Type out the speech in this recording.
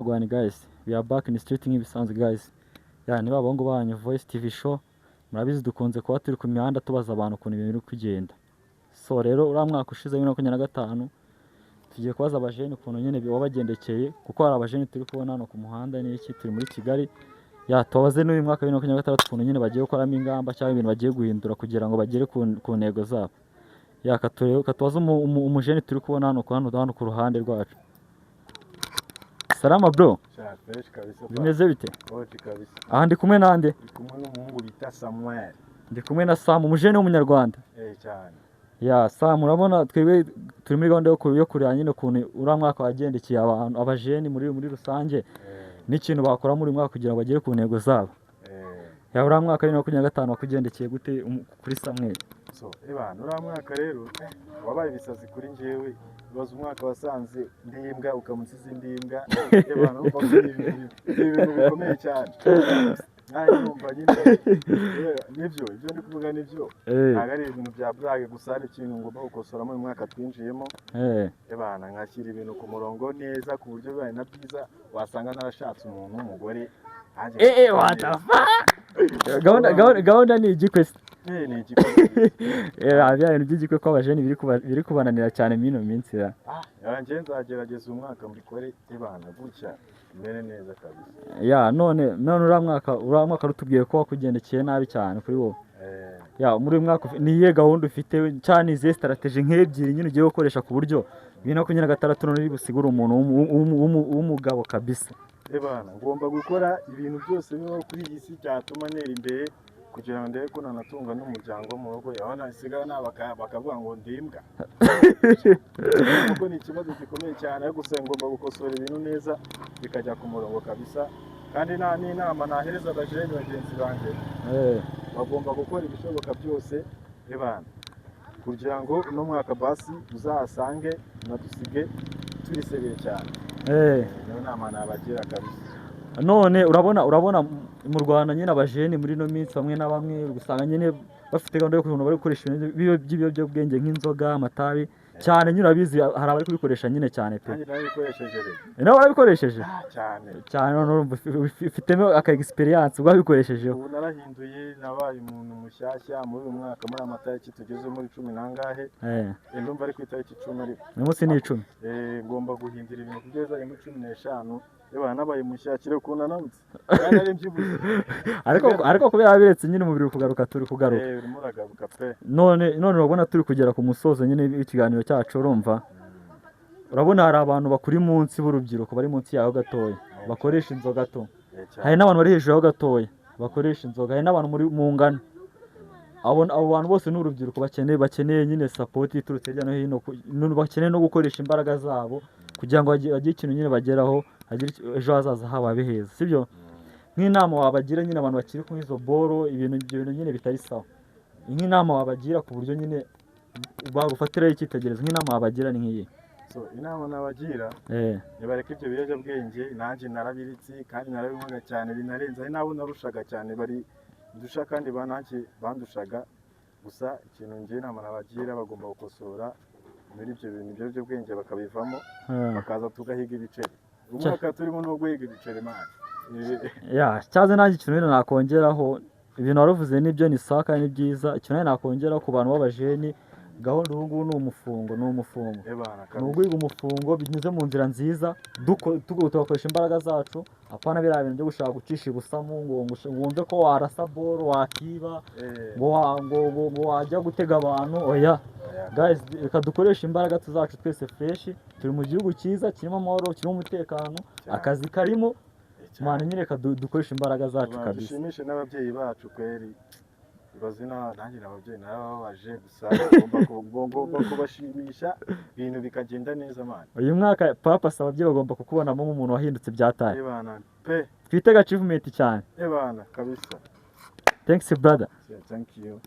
Wagwan guys, we are back in the street nk'ibisanzwe guys. Ni babongo banyu Voice TV show. Murabizi dukunze kuba turi ku mihanda tubaza abantu ukuntu ibintu biri kugenda. So rero uriya mwaka ushize 2025 tugiye kubaza abajene ukuntu nyene wabagendekeye kuko hari abajene turi kubona hano ku muhanda n'iki turi muri Kigali. Tubaze n'uyu mwaka 2026 ukuntu nyene bagiye gukoramo ingamba cyangwa ibintu bagiye guhindura kugira ngo bagere ku ntego zabo. Katubaza umujene turi kubona hano ku ruhande rwacu. Salama bro. Fresh kabisa. Bimeze bite? Oti kabisa. Aha ndi kumwe nande? Ndi kumwe n'umuhungu bita Samuel. Ndi kumwe na Sam, umujene w'umunyarwanda. Cyane. Sam urabona twebwe turi muri gahunda yo kureba nyine ukuntu uriya mwaka wagendekeye abantu abajene muri rusange n'ikintu bakora muri mwaka kugira ngo bagere ku ntego zabo. Uriya mwaka 2025 wakugendekeye gute kuri Samuel? So, uriya mwaka rero wabaye ibisazi kuri njyewe. Baza umwaka wasanze ndimbwa ukamusiza indimbwa. Urumva ibintu bikomeye cyane. Numva nyine nibyo ibyo ndi kuvuga nibyo ntabwo ari ibintu bya brage gusa ari ikintu ngomba gukosoramo uyu mwaka twinjiyemo nkashyira ibintu ku murongo neza ku buryo bibaye na byiza wasanga narashatse umuntu w'umugore what the fuck. Gahunda ni igikwe ni igikwe ibintu by'igikwe ko abajene biri kubananira cyane mino minsi njye nzagerageza umwaka mbikore gutya mbere neza kabisa. None uriya mwaka rutubwiye ko wakugendekeye nabi cyane kuri wowe. Muri uyu mwaka ni iyihe gahunda ufite cyane izihe strategy nk'ebyiri nyine ugiye gukoresha ku buryo 2026 none uri busigure umuntu w'umugabo kabisa? Ngomba gukora ibintu byose bibaho kuri iyi si cyatuma ntera imbere kugira ngo ndebe ko nanatunga n'umuryango mu rugo nasigara bakavuga ngo ndimbwa kuko ni ikibazo gikomeye cyane ariko gusa ngomba gukosora ibintu neza bikajya ku murongo kabisa kandi n'inama nahereza abajene bagenzi banjye bagomba gukora ibishoboka byose kugira ngo uno mwaka basi uzasange nadusige turisebeye cyane. Niyo nama nabagira kabisa. None urabona mu Rwanda nyine abajene muri no minsi bamwe na bamwe gusanga nyine bafite gahunda yo kuntu bari gukoresha by'ibiyobyabwenge nk'inzoga amatabi cyane nyine abizi hari abari kubikoresha nyine cyane pe. Nawe warabikoresheje? Cyane none ufitemo aka experience ubabikoreshejeho? Ubu narahinduye nabaye umuntu mushyashya muri uyu mwaka muri amatariki tugeze muri 10 nangahe ndumva ari ku itariki 10 ariko umunsi ni 10 ngomba guhindura ibintu kugeza muri 15 nabaye mushyakire ukuntu anamutse kandi ari mbyibuze ariko kubera biretse nyine umubiri kugaruka turi kugaruka uragaruka pe. None urabona turi kugera ku musozo nyine ikiganiro cyacu urumva urabona hari abantu bakuri munsi b'urubyiruko bari munsi yaho gatoya bakoresha inzoga gato, hari n'abantu bari hejuru yaho gatoya bakoresha inzoga, hari n'abantu muri mu ngano. Abo bantu bose n'urubyiruko bakeneye nyine support iturutse hirya no hino, bakeneye no gukoresha imbaraga zabo kugira ngo bagire ikintu nyine bageraho ejo hazaza haba biheza, sibyo? Nk'inama wabagira nyine abantu bakiri ku izo boro ibintu nyine bitari sawa, nk'inama wabagira ku buryo nyine bagufatiraho icyitegererezo, nk'inama wabagira ni nk'iyi? So inama nabagira nibareke ibyo biyobyabwenge, nanjye narabiritse kandi narabinywaga cyane binarenze, ari nabo narushaga cyane bari dusha kandi bananjye bandushaga. Gusa ikintu ngiye inama nabagira bagomba gukosora muri ibyo bintu by'ubwenge bakabivamo bakaza tugahiga ibiceri. Umwaka turimo no guhiga ibiceri manje. Cyaze nanjye ikintu nakongeraho ibintu waruvuze nibyo ni saka ni byiza. Ikintu nakongeraho ku bantu b'abajeni gahunda ubu ngubu ni umufungo n'ugwiga umufungo binyuze mu nzira nziza tugakoresha imbaraga zacu, apana biriya bintu byo gushaka gucisha ibusamo ngo wumve ko warasa boro wakiba ngo wajya gutega abantu. Oya guys, reka dukoresha imbaraga zacu twese fresh, turi mu gihugu cyiza kirimo amahoro kirimo umutekano akazi karimo mwana nyine reka dukoresha imbaraga zacu kabisa. Dushimishe n'ababyeyi bacu kweri bazina nanjye n'ababyeyi narababaje gusa ngomba kubashimisha ibintu bikagenda neza mwana. Uyu mwaka papa ababyeyi bagomba kukubonamo umuntu wahindutse byataye pe. Twitega achievement cyane kabisa. Thanks brother. Thank you.